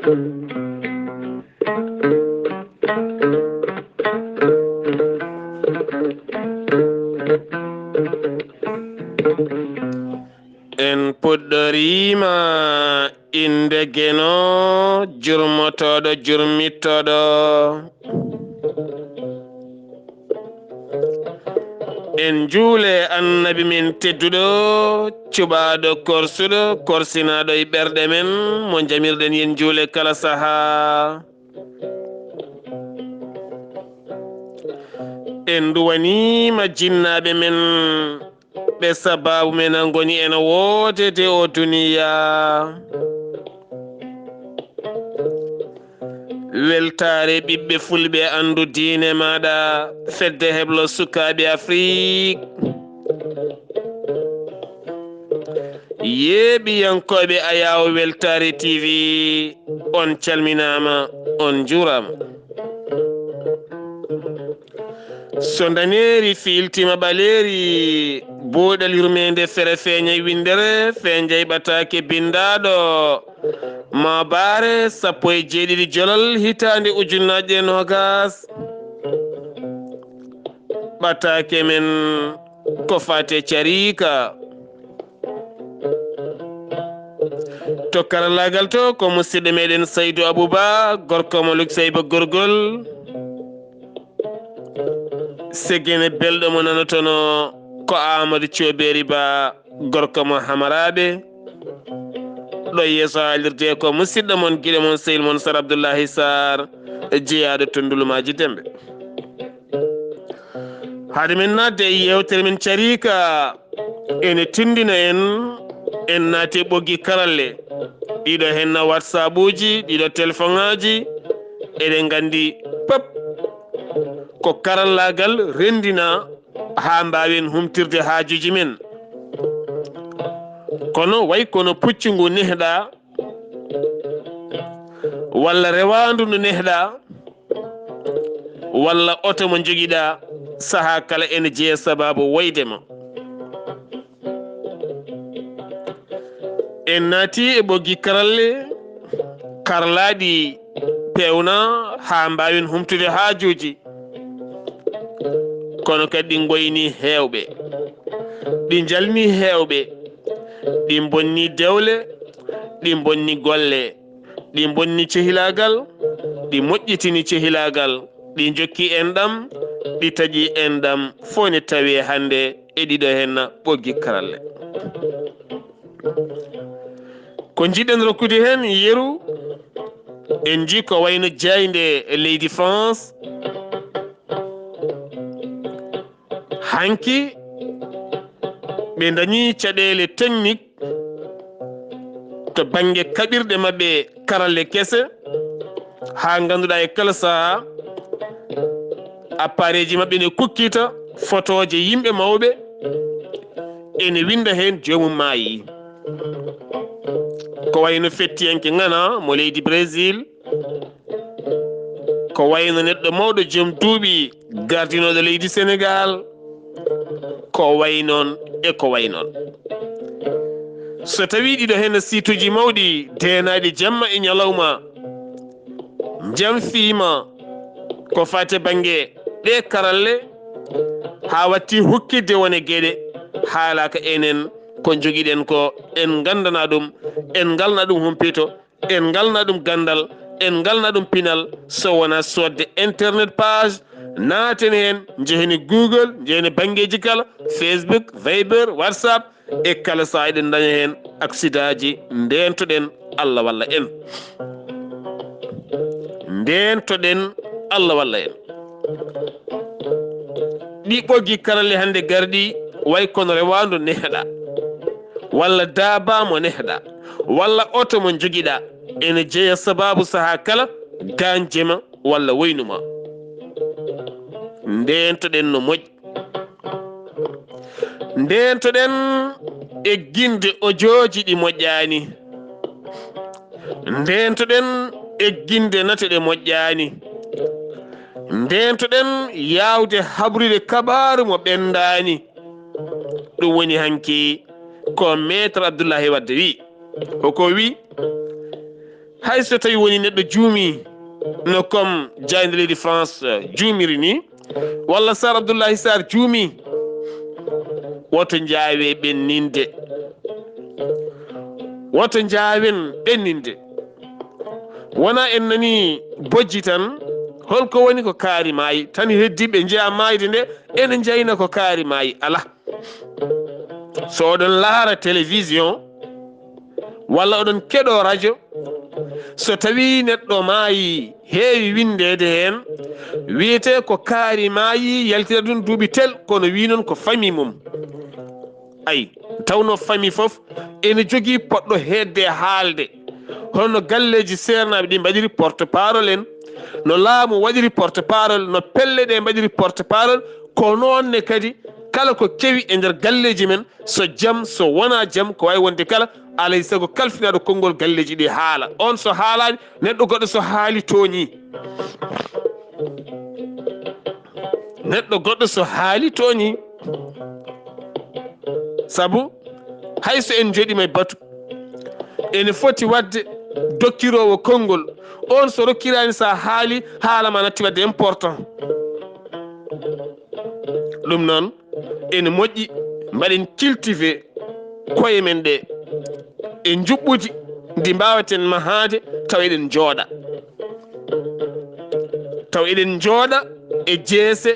en puɗɗorima inde geno jurmotoɗo jurmittoɗo en juule annabi min tedduɗo cuɓaɗo korsuɗo korsinaɗo e ɓerɗe men mo jamirɗen yen juule kala saaha en duwanima jinnaɓe men ɓe sababu men an goni ene wodede o duniya weltare ɓiɓɓe fulɓe andu diine maɗa fedde heblo sukaɓe afrique yeeɓiyankoɓe ayawo weltare tv on calminama on jurama so daneri filtima ɓaleri buuɗal yurmeende fere feeñay windere feeñay ɓataake bindaɗo mawbaare 17 jolal hitande ujunnaje nogas ɓataake men ko fate carika to karallagal to ko musidɗo meɗen Saydou Abouba gorko mo luksayba gorgol segene belɗo mo nanotono ko Amadou Thioɓeri Ba gorko mo hamaraɓe ɗo yeeso haalirde ko musidɗo mon guiɗo mon sehil mon Sar Abdullaahi Saar jeeyaɗo to ndulumaji dembe haade men nadde e yewtere men carika ene tindina en naati ɓoggi karalle ɗiɗo henna whatsapp uji ɗiɗo téléphone aji eɗen gandi pop ko karallagal rendina ha mbawen humtirde haajuji men kono way kono puccu ngu nehɗa walla rewandu ndu nehɗa walla oto mo joguiɗa saaha kala ene jeeya sababu waydema en naati e ɓoggi karalle karlaɗi pewna ha mbawen humtude haajuji kono kadi ɗi goyni hewɓe ɗi jalni hewɓe ɗi bonni dewle ɗi bonni golle ɗi bonni cehilagal ɗi moƴƴitini cehilagal ɗi jokki enɗam ɗi taƴi enɗam fo ne tawi hannde e ɗiɗo henna ɓoggi karalle ko jiɗen rokkude hen yeru en ji ko wayno jayde leydi France hanki ɓe dañi caɗele technique to banggue kaɓirɗe mabɓe karalle kese ha ganduɗa e kala saaha appareil ji mabɓe ne kukkita photoje yimɓe mawɓe ene winda hen jomum maayi ko wayno fettiyanke ngana mo leydi Brésil ko wayno neɗɗo mawɗo joom duuɓi gardinoɗo leydi Sénégal ko way noon e ko way noon so tawi ɗiɗo hen situji mawɗi denaɗi jamma e ñalawma jam fiima ko fate banggue ɗe karalle ha watti hukkidde wone gueɗe haalaka enen ko joguiɗen ko en gandana ɗum en galna ɗum humpito en galna ɗum gandal en galna ɗum pinal so wona sodde internet page naaten hen jeheni Google jeheni banggueji kala Facebook Viber WhatsApp e kala sa eɗen daña hen accident ji ndentoɗen Allah walla en ndentoɗen Allah walla en ɗi ɓoggi karalle hande garɗi way kono rewandu nehɗa walla daaba mo nehɗa walla oto mo joguiɗa ene jeeya sababu saaha kala ganjema walla woynuma ndentoɗen no moƴƴi ndentoɗen e guinde ojoji ɗi moƴƴani ndentoɗen e guinde nate ɗe moƴƴani ndentoɗen yawde habrude kabaru mo ɓendani ɗum woni hanki ko maître Abdullaahi wadde wi hoko wi hay so tawi woni neɗɗo juumi no comme jayde leydi France juumiri ni walla Sar Abdullaahi Saar juumi woto jaawe ɓenninde woto jaawen ɓenninde wona en nani bojji tan holko woni ko kaari maayi tan heddiɓe jeeya maayde nde ene jeyna ko kaari maayi ala so oɗon laara télévision walla oɗon keɗo radio so tawi neɗɗo maayi heewi windede heen wiyete ko kaari maayi yaltira ɗum duuɓi tel kono wi noon ko famille mum ayi tawno famille fof ene jogii poɗɗo heedde haalde holno galleji seernaɓe ɗi mbaɗiri porte parole en no laamu waɗiri porte parole no pelle ɗe mbaɗiri porte parole ko noonne kadi kala ko kewi e nder galleji men so jam so wona jam ko wawi wonde kala alay sago kalfinaɗo konngol galleji ɗi haala on so haalani neɗɗo goɗɗo so haali tooñi neɗɗo goɗɗo so haali tooñi sabu hayso en joɗima e batu ene foti wadde dokkirowo konngol on so rokkirani sa haali haalama natti wadde important ɗum noon ene moƴƴi mbaɗen cultivé koye men ɗe e juɓɓudi ndi mbawaten mahade taw eɗen jooɗa taw eɗen jooɗa e jeese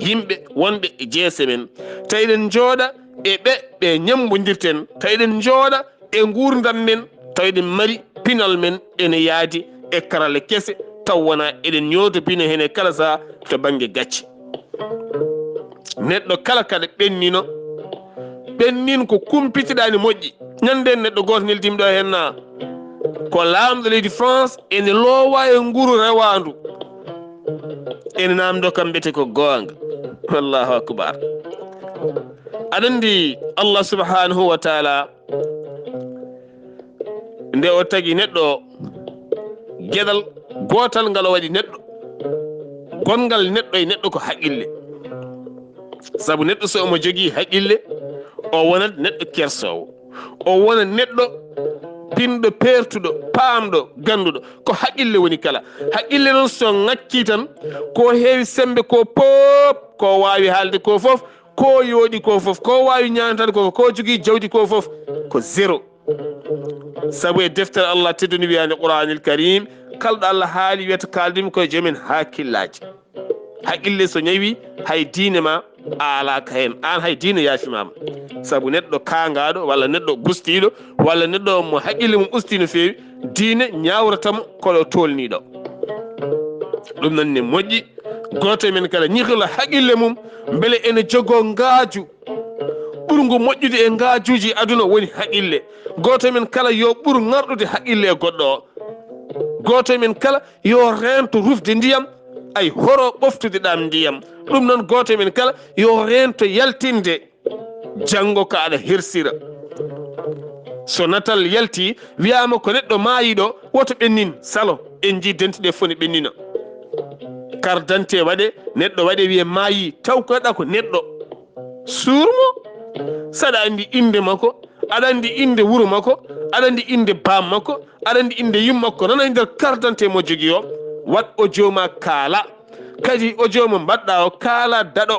yimɓe wonɓe e jeese men taw eɗen jooɗa e ɓe ñambodirten taw eɗen jooɗa e gurdam men taw eɗen mari pinal men ene yaadi e karale kese taw wona eɗen ñooto pino hene kala saa to banggue gacce neɗɗo kala kaɗa ɓennin ko kumpitiɗani moƴƴi ñanden neɗɗo goto neldimi ɗo henna ko lamɗo leydi France ene loowa e nguru rewandu ene namdo kam mbiyete ko goonga wallahu akbar aɗa andi Allah subhanahu wa taala nde o tagi neɗɗo gueɗal gotal ngal o waɗi neɗɗo gongal neɗɗo e neɗɗo ko haqqille sabu neɗɗo so omo jogii haqqille o wonat neɗɗo kersowo o wona neɗɗo pinɗo pertuɗo paamɗo ganduɗo ko haqqille woni kala haqqille noon so ŋakki tan ko heewi sembe ko pop ko wawi haalde ko fof ko yooɗi ko fof ko wawi ñantade ko ko jogii jawdi ko fof ko zéro sabu e deftere Allah tedduni wiyande Qur'anil Karim kalɗo Allah haali wiyata kaldimi koye joomen hakkillaji haqqille so ñawi hay diine ma a alaka hen an hay diine yaafimama sabu neɗɗo kangaɗo walla neɗɗo gustiɗo walla neɗɗo mo haqqille mum usti no feewi diine ñawratamo koɗo tolniɗo ɗum noon ne moƴƴi goto men kala ñihla haqqille mum beele ene jogo ngaaju ɓurgu moƴƴude e ngaajuji aduna woni haqqille goto men kala yo ɓuur ŋarɗude haqqille e goɗɗo o goto men kala yo rento rufde ndiyam ay horo ɓoftude ɗam ndiyam ɗum noon goto men kala yo rento yaltinde janggo ko aɗa hersira so natal yalti wiyama ko neɗɗo maayiɗo woto ɓennin salo en ji denteɗe foni ɓennina carte d'identité waɗe neɗɗo waɗe wiye maayi taw ko waɗa ko neɗɗo suurmo saɗa andi inde makko aɗa andi inde wuuro makko aɗa andi inde bam makko aɗa andi inde yummakko nana e nder carte d'identité mo jogui o wat audio ma kaala kadi audio mo mbaɗɗa o kaala daɗo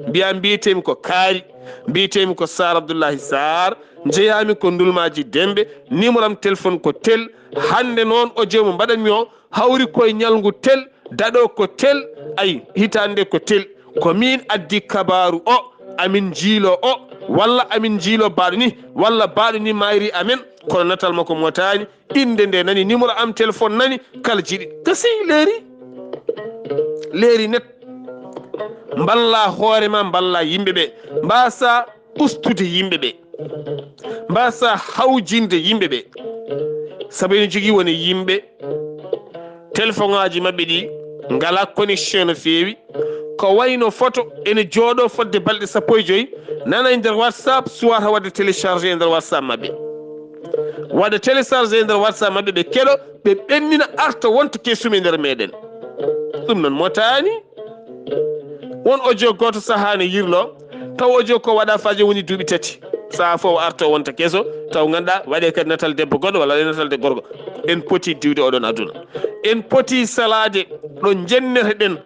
mbiya mbiyetemi ko kaari mbiyetemi ko Sar Abdullaahi Saar jeeyami ko ndulmaji dembe numéro am téléphone ko tel hande noon audio mo mbaɗanmi o hawri koye ñalngu tel daɗo ko tel ayi hitande ko tel ko min addi kabaru o amin jiilo o walla amin jiilo baɗo ni walla baɗo ni mayri amen kono natal makko motani inde nde nani numéro am téléphone nani kala jiiɗi gasi leeri net mballa hoorema mballa yimɓeɓe mbasa ustude yimɓeɓe mbasa hawjinde yimɓeɓe saabu ene jogui woni yimɓe téléphone ngaji mabɓe ɗi ngala connexion no feewi ko wayno photo ene jooɗo fodde balɗe 15 nana e nder WhatsApp suwata wadde téléchargé e nder WhatsApp mabɓe wadde téléchargé e nder WhatsApp mabɓe ɓe keɗo ɓe ɓennina arta wonta kesumi e nder meɗen ɗum noon motani won audio goto sahani yirlo taw audio ko waɗa faje woni duuɓi 3 saha fof arta wonta kesso taw ganduɗa waɗe kadi natal debbo goɗɗo walla waɗe natal de gorgo en poti diwde oɗon aduna en poti salade ɗo jenneten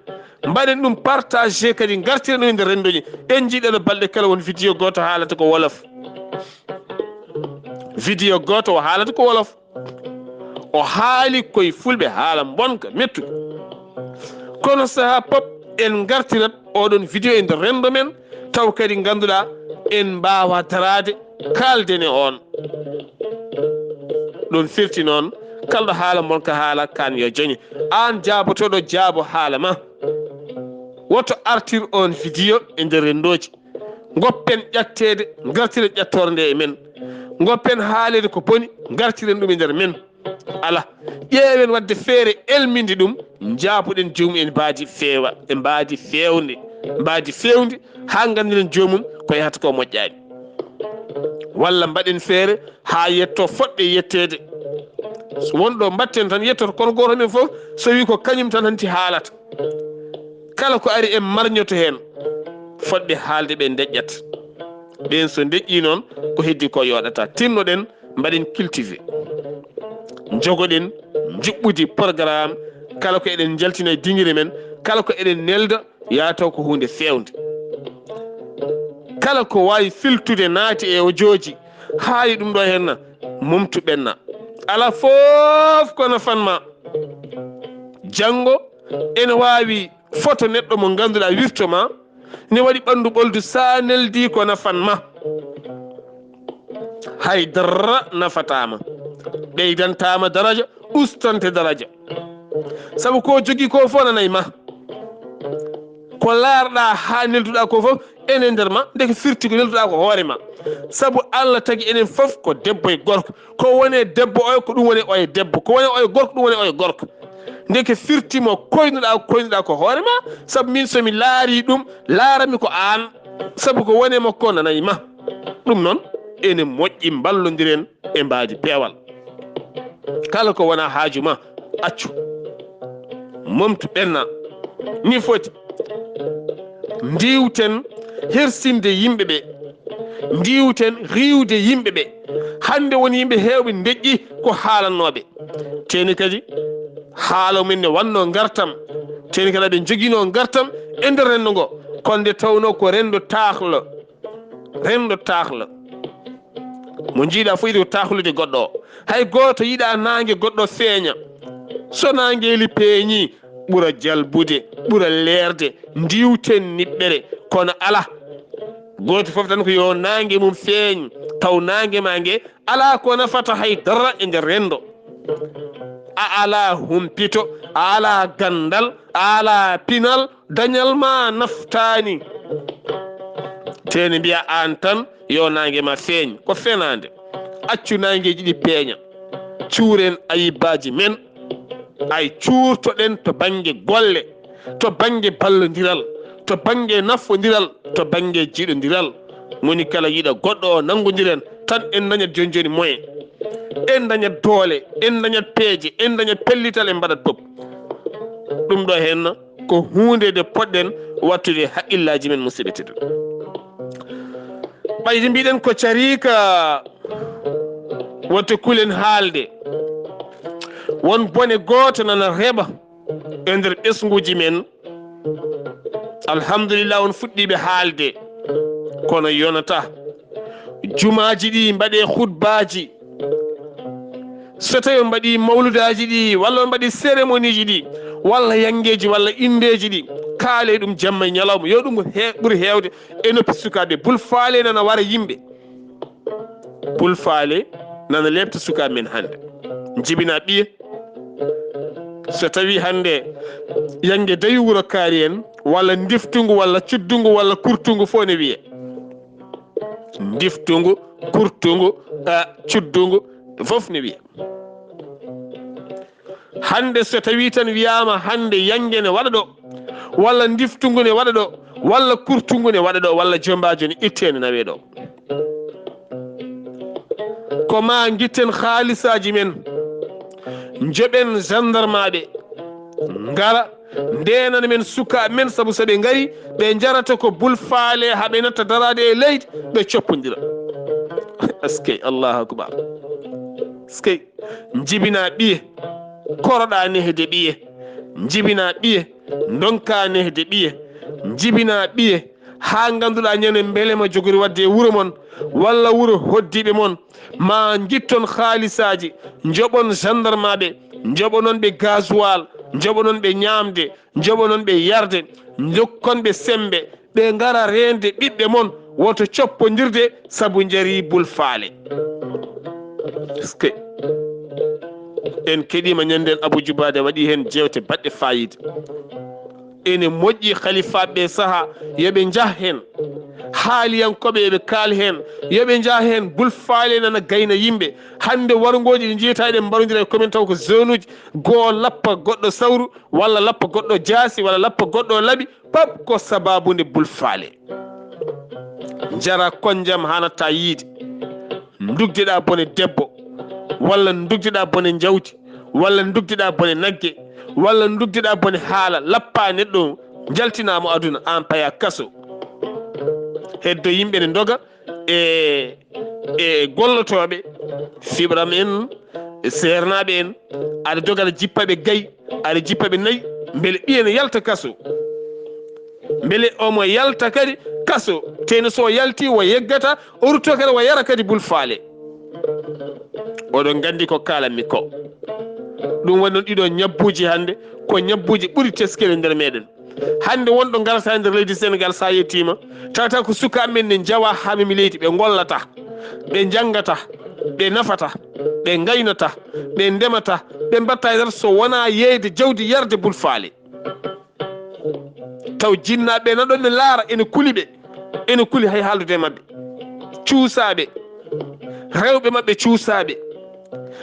mbaɗen ɗum partagé kadi gartiren ɗum e nder rendoji en jiiɗeɗo balɗe kala won vidéo goto haalata ko wolof vidéo goto o haalata ko wolof o haali koye fulɓe haala bonka mettude kono saaha pop en gartirat oɗon vidéo e nder rendo men taw kadi ganduɗa en mbawa darade kalden e on ɗum firti noon kalɗo haala bonka haala kan yo joñi an jaabotoɗo jaabo haala ma woto artir on vidéo e nder rendoji goppen ƴattede gartiren ƴattorde nde e men goppen haalede ko boni gartiren ɗum e nder men ala ƴeewen wadde feere elminde ɗum jaabuɗen joomum en mbaadi feewa e mbaadi fewde ha gandiren joomum ko yahata ko moƴƴani walla mbaɗen feere ha yetto foɗɗe yettede wonɗo mbatten tan yettoto kono goto men fof so wi ko kañum tan hanti haalata kala ko ari en marñoto hen foɗɓe haalde ɓe deƴƴat ɓen so deƴƴi noon ko heddi ko yoɗata tinnoɗen mbaɗen cultivé jogoɗen juɓɓudi programme kala ko eɗen jaltina e diŋire men kala ko eɗen nelda yataw ko hunde fewde kala ko wawi filtude naati e o jooji haali ɗum ɗo henna mumtu ɓenna ala fof kono fanma janggo ene wawi photo neɗɗo mo ganduɗa wirtoma ne waɗi ɓandu ɓoldu sa neldi ko nafanma haydara nafatama ɓeydantama daraja ustante daraja saabu ko jogui ko fof nanayi ma ko laarɗa ha nelduɗa ko fof ene nder ma ndeke firti ko nelduɗa ko hoore ma saabu Allah tagi enen fof ko debbo e gorko ko wone debbo oyo ko ɗum woni oye debbo ko woni oye gorko ɗum woni oye gorko ndeke firtimo koynuɗa ko hoore ma saabu min somi laari ɗum laarami ko an saabu ko woni makko nanayi ma ɗum noon ene moƴƴi mballodiren e mbaadi peewal kala ko wona haaju ma accu momtu ɓenna ni foti ndiwten hersinde yimɓe ɓe ndiwten riwde yimɓe ɓe hande woni yimɓe hewɓe deƴƴi ko haalannoɓe teni kadi haala men ne wanno gartam teni kadi aɓe joguino gartam e nder rendo ngo kono nde tawno ko rendo tahlo mo jiiɗa fof yiɗi ko tahlude goɗɗo o hay goto yiiɗa nangue goɗɗo feeña so nangueli peeñi ɓuura jalbude ɓuura leerde ndiwten niɓɓere kono ala goto foof tan ko yo nangue mum feeñ taw nangue ma ngue ala ko nafata haydara e nder rendo a ala humpito a ala gandal a ala pinal dañal ma naftani teni mbiya an tan yo nangue ma feeñ ko fenade accu nangueji ɗi peeña cuuren ayibaji men ay cuurtoɗen to banggue golle to banggue ballodiral to banggue nafodiral to banggue jiiɗodiral moni kala yiiɗa goɗɗo o nanggodiren tan en dañat joni joni moyen en dañat doole en dañat peeje en dañat pellital en mbaɗat bob ɗum ɗo henna ko hunde de poɗɗen wattude haqqillaji men musidɓe tedduɓe ɓayde mbiɗen ko carika woto kulen haalde won bone goto nana reɓa e nder ɓesguji men alhamdulillah on fuɗɗiɓe haalde kono yonata jumaji ɗi mbaɗe hutbaji so tawi on mbaɗi mawludaji ɗi walla on mbaɗi cérémonie ji ɗi walla yangueji walla indeji ɗi kaale ɗum jamma e ñalawma yo ɗum ɓuuri hewde e noppi sukaɓe bul faale nana wara yimɓe bul faale nana lebta sukaɓe men hande jibina ɓiye so tawi hande yangue dawi wuuro kaari en walla diftungu walla cuddugu walla kurtungu fof ne wiye diftungu kurtungu cuddugu fof ne wiye hande so tawi tan wiyama hande yangue ne waɗa ɗo walla diftungu ne waɗa ɗo walla kurtungu ne waɗa ɗo walla jombajo ne itte ne nawe ɗo ko ma guitten haalisaji men joɓen gendarmaɓe ngara ndenana men sukaɓe men saabu soɓe gari ɓe jarata ko bul faale haɓe natta darade e leydi ɓe coppodira askey allahu akbar skey jibina ɓiye koroɗa nehde ɓiye jibina ɓiye donka nehde ɓiye jibina ɓiye ha ganduɗa ñanden beelema jogori wadde e wuuro mon walla wuuro hoddiɓe mon ma guitton haalisaji joɓon gendarmaɓe joɓonon ɓe gasoil joɓonon ɓe ñamde joɓonon ɓe yarde jokkonɓe sembe ɓe gara rende ɓiɓɓe mon woto coppodirde saabu jaari bulfaale en keɗima ñanden Abou Djoubade waɗi hen jewte baɗɗe fayida ene moƴƴi khalifaɓe saaha yoɓe jah hen haaliyankoɓe yoɓe kaal hen yoɓe jah hen bulfaale nana gayna yimɓe hande wargoji ɗi jiyata ɗe mbarodira e commune taw ko zone uji goo lappa goɗɗo sawru walla lappa goɗɗo jaasi walla lappa goɗɗo laaɓi pap ko sababude bulfaale jara konjam hanatta yiide dugdeɗa bone debbo walla dugdeɗa bone jawdi walla dugdeɗa bone nagge walla dugdeɗa bone haala lappa neɗɗo jaltinamo aduna an paya kaso heddo yimɓe ne doga e gollotoɓe fibram en sernaɓe en aɗa doga aɗa jippaɓe gayi aɗa jippaɓe nayyi beele ɓiye ne yalta kaso beele omo yalta kadi kaso teno so yalti o yeggata o rutto kadi o yara kadi bulfaale oɗon gandi ko kalanmi ko ɗum woni noon ɗiɗo ñabbuji hande ko ñabbuji ɓuuri teskere nder meɗen hande wonɗo garata nder leydi Sénégal sa yettima tawata ko sukaɓe men ne jawa ha memi leydi ɓe gollata ɓe jangata ɓe nafata ɓe gaynata ɓe ndemata ɓe mbatta nder so wona yeyde jawdi yarde bulfaale taw jinnaɓe naɗon ne laara ene kuliɓe ene kuli hay haaldude mabɓe cuusaɓe rewɓe mabɓe cuusaɓe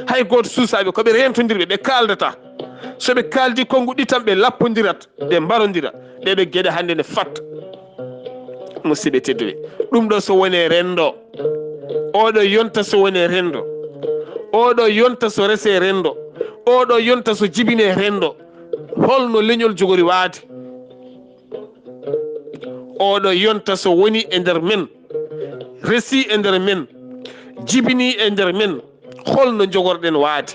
hay goto suusaɓe koɓe rentodirɓe ɓe kaldata soɓe kaldi kongu ɗitan ɓe lappodirat ɓe mbarodira ɗeɓe gueɗe hande ne fatta musidɓe tedduɓe ɗum ɗo so wone rendo oɗo yonta so wone rendo oɗo yonta so rese rendo oɗo yonta so jibine rendo holno leñol jogori waade oɗo yonta so woni e nder men resi e nder men jibini e nder men holno jogorɗen waade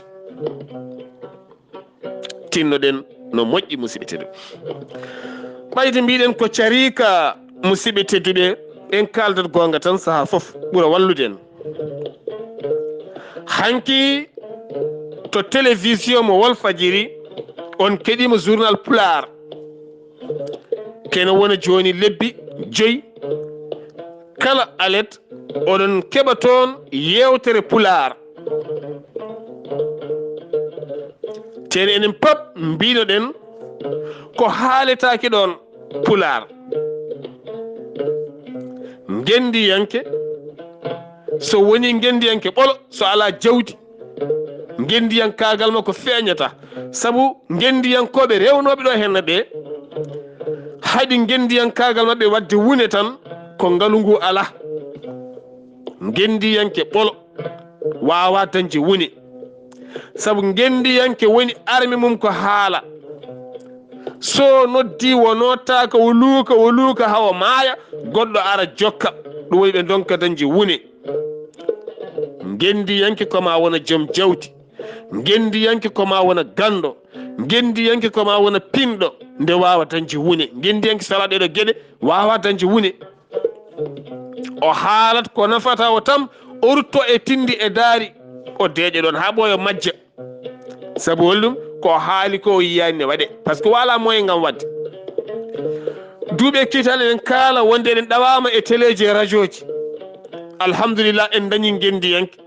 tinnoɗen no moƴƴi musidɓe tedduɓe ɓayde mbiɗen ko carika musidɓe tedduɓe en kaldat gonga tan saaha foof ɓuura wallude en hanki to télévision mo Walfadjiri on keɗima journal Pulaar kene wona joni lebbi 5 kala alet oɗon keɓa toon yewtere Pulaar tene enen pop mbinoɗen ko haaletake ɗon Pulaar gendiyanke so woni gendiyanke ɓolo so ala jawdi gendiyankagal makko feeñata saabu gendiyankoɓe rewnoɓe ɗo henna ɓe haɗi gendiyankagal mabɓe wadde wune tan ko ngaalu ngu ala gendiyanke ɓolo wawa dañde wune saabu gendiyanke woni armi mum ko haala so noddi wonotaka o luuka hawa maaya goɗɗo ara jokka ɗum woni ɓe donka dañde wune gendiyanke koma wona joom jawdi gendiyanke koma wona gando gendiyanke koma wona pinɗo nde wawa dañde wune gendiyanke sala ɗeɗo gueɗe wawa dañde wune o haalat ko nafata o tam o rutto e tindi e daari o deeƴe ɗon ha ɓooyo majja saabu hollum ko haali ko o yiyani ne waɗe par ce que wala moyen ngam wadde duuɓe kiital eɗen kaala wonde eɗen ɗawama e téléji e radio ji alhamdulillah en dañi gendiyanke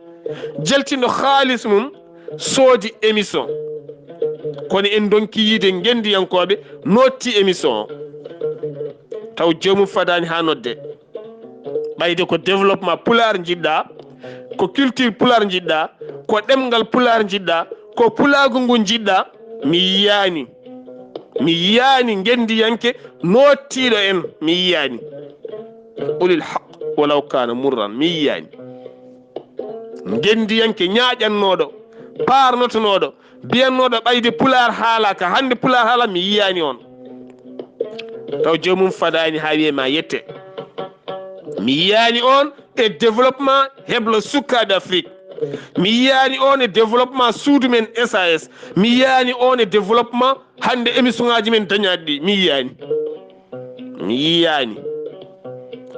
jaltino haalis mum soodi émission kono en donki yiide gendiyankoɓe notti émission o taw jomum fadani ha nodde ɓayde ko développement Pulaar jiɗɗa ko culture Pulaar jiɗɗa ko ɗemgal Pulaar jiɗɗa ko pulaagu ngu jiɗɗa mi yiyani gendiyanke nottiɗo en mi yiyani ulil haq walaw kana murran mi yiyani gendiyanke ñaaƴannoɗo parnotonoɗo biyannoɗo ɓayde Pulaar haalaka hande Pulaar haala mi yiyani on taw jomum fadani ha wiye ma yette mi yiyani on e développement heblo sukkaɓe Afrique mi yiyani on e développement suudu men SAS mi yiyani on e développement hande émission ngaji men dañaɗi ɗi mi yiyani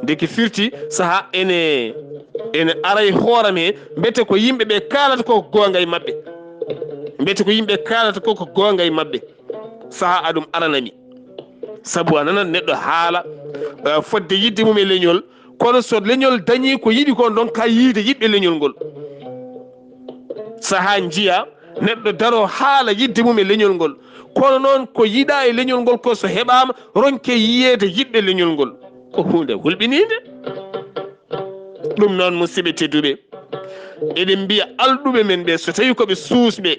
deki firti saha ene aray hoore me mbete ko yimɓe ɓe kalata koko gonga e mabɓe mbete ko yimɓe kalata koko gonga e mabɓe saha aɗum aranami sabu a nanat neɗɗo haala fodde yidde mum e leñol kono so leñol dañi ko yiɗi kon donc ka yiide yiɗɓe leñol ngol saha jiya neɗɗo daro haala yidde mum e leñol ngol kono noon ko yiɗa e leñol ngol ko so heɓama ronke yiyede yiɗɓe leñol ngol ko hunde hulɓinide ɗum noon musidɓe tedduɓe eɗen mbiya alɗuɓe men ɓe so tawi koɓe suusɓe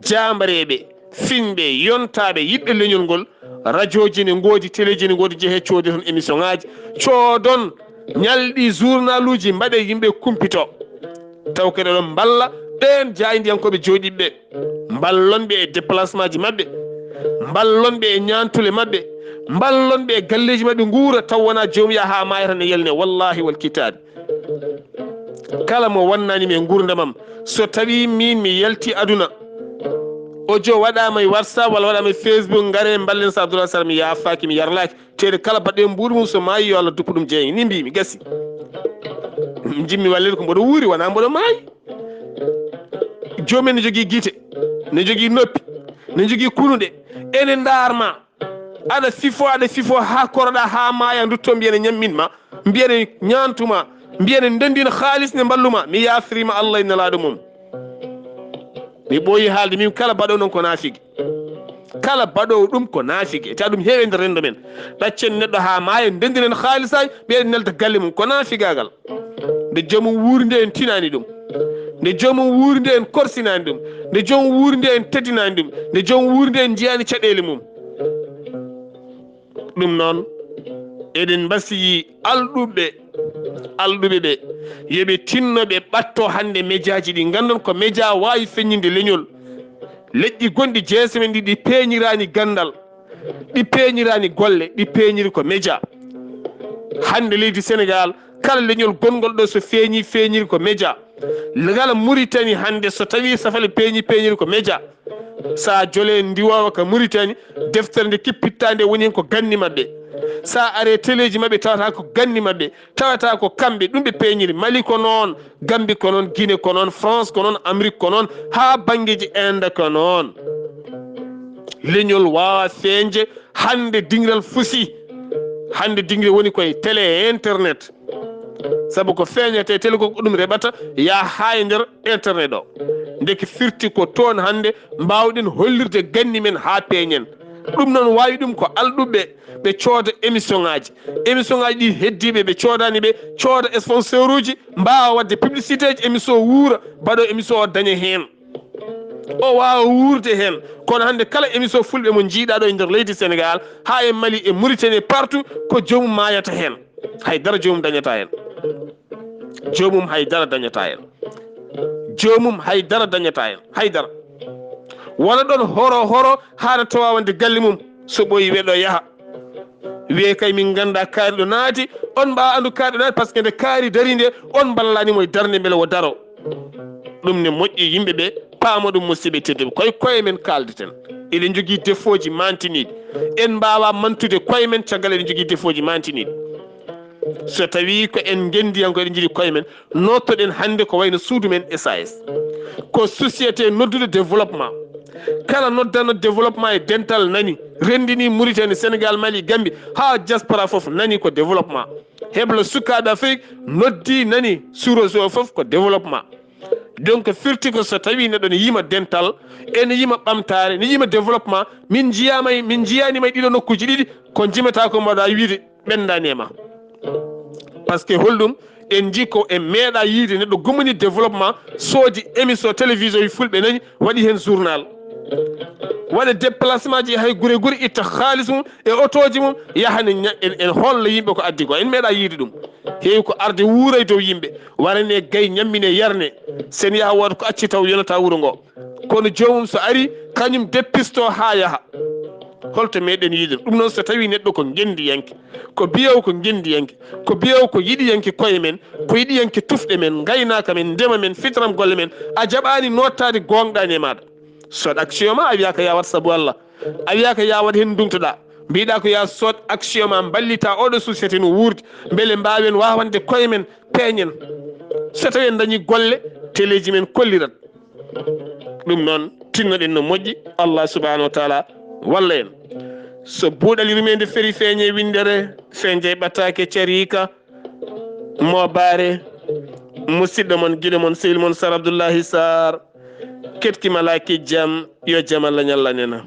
jambareɓe finɓe yontaɓe yiɗɓe leñol ngol radio ji ne ngoodi télé ji ne ngoodi jeehe coodi toon émission ngaji coodon ñalɗi journal uji mbaɗe yimɓe kumpito taw kadi ɗon mballa ɓen jaydiyankoɓe jooɗiɓe mballonɓe e déplacement ji mabɓe mballonɓe e ñantule mabɓe mballonɓe e galleji mabɓe guura taw wona jomum ya ha maya tan e yalne wallahi wal kitabi kala mo wannanimi e gurdamam so tawi min mi yalti aduna audio waɗama e whatsapp walla waɗama e facebook gaare ballen sa Abdullaahi Saar mi yafaki mi yarlaki teede kala baɗɗe mbuɗu mum so maayi yo Allah duppa ɗum jeeyi ni mbimi gasi jimmi wallede ko mboɗo wuuri wona mboɗo maayi jomumen ne jogui guite ne jogui noppi ne jogui kunuɗe ene darma aɗa fifo ha koroɗa ha maaya dutto mbiyene ñamminma mbiyene ñantuma mbiyene ndendina haalis ne mballuma mi yafirima Allah e nelaɗo mum mi ɓooyi haalde min kala baɗowo noon ko naafigi kala baɗowo ɗum ko naafigi ta ɗum heewi e nder rendo men ɗaccen neɗɗo ha maaya ndendinen haalisaji ɓeɗe nelda galle mum ko naafigagal nde joomum wuuri nde en tinani ɗum nde joomum wuuri nde en korsinani ɗum nde joomum wuuri nde en teddinani ɗum nde joomum wuuri nde en jiyani caɗele mum ɗum noon eɗen mbasiyi alɗuɓe ɓe yoɓe tinno ɓe ɓatto hande médiaji ɗi gandon ko média wawi feññinde leñol leƴƴi gonɗi jeese men ɗi peeñirani gandal ɗi peeñirani golle ɗi peeñiri ko média hande leydi Sénégal kala leñol gongol ɗo so feeñiri ko média kala Mauritanie hande so tawi safale peeñiri ko média sa jole ndiwowa ko Mauritanie deftere nde kippitta nde woni hen ko ganni mabɓe sa are téléji mabɓe tawata ko ganni mabɓe tawata ko kamɓe ɗum ɓe peeñiri Mali ko noon Gambie ko noon Guinée ko noon France ko noon Amérique ko noon ha banggueji Inde ko noon leñol wawa feeñde hande dingral fusi hande dingre woni koye télé e internet saabu ko feeñete télé ko ɗum reɓata ya ha e nder internet o ndeke firti ko toon hande mbawɗen hollirde ganni men ha peeñen ɗum noon wawi ɗum ko alɗuɓe ɓe cooda émission ngaji ɗi heddiɓe ɓe coodani ɓe cooda sponsor uji mbawa wadde publicité ji émission wuura mbaɗo émission o daña hen o wawa wuurde hen kono hande kala émission fulɓe mo jiiɗa ɗo e nder leydi Sénégal ha e Mali e Mauritanie partout ko joomum mayata hen haydara joomum dañata hen joomum haydara dañata hen haydara wona ɗon horo haɗa tawa wonde galle mum so ɓooyi weɗo yaaha wiye kay min ganda kaari ɗo naati on mbawa andu kaari ɗo naati par ce que nde kaari dari nde on ballanimo e darde beele o daro ɗum ne moƴƴi yimɓeɓe paamo ɗum musidɓe tedduɓe koye men kaldeten eɗen jogui défaut ji mantiniɗi en mbawa mantude koye men caggal eɗen jogui défaut ji mantiniɗi so tawi ko en gendiyanko eɗen jiiɗi koye men nottoɗen hande ko wayno suudu men SAS ko société noddude développement kala noddano développement e dental nani rendini Mauritanie Sénégal Mali Gambie ha diaspora foof nani ko développement heblo sukaɓe Afrique noddi nani suroso o foof ko développement donc firti ko so tawi neɗɗo ne yima dental ene yima ɓamtare ne yima développement min jiyanima e ɗiɗo nokkuji ɗiɗi ko jimata ko mbaɗa wiide ɓendani e ma par ce que holɗum en jii ko en meeɗa yiide neɗɗo gummani développement soodi émission télévision yi fulɓe nani waɗi hen journal waɗa déplacement ji hay gure itta halis mum e otoji mum yahane en holla yimɓe ko addi ko en meeɗa yiide ɗum heewi ko arde wuura e dow yimɓe warane gayi ñammine yarne sen yaha wooda ko acci taw yonata wuuro ngo kono joomum so ari kañum deppisto ha yaaha holto meɗen yiide ɗum noon so tawi neɗɗo ko gendiyanke ko biyaw ko gendiyanke ko biyaw ko yiɗiyanke koye men ko yiɗiyanke tufɗe men gaynaka men ndema men fitram golle men a jaɓani nottade gonɗani e maɗa sod action ma a wiyaka ya wat saabu Allah a wiyaka ya wat hen ndumtoɗa mbiɗa ko ya sod action ma ballita oɗo société no wuurdi beele mbawen wawande koye men peeñen so tawi en dañi golle téléji men kollirat ɗum noon tinnoɗen no moƴƴi Allah subahanahu wa taala walla en so buuɗal yurmede feeri feeñe windere feeñde ɓataake carika mawbaare musidɗo mon guiɗo mon sehil mon Sar Abdullaahi Saar ketkima laaki jaam yo jaam Allah ñalla nena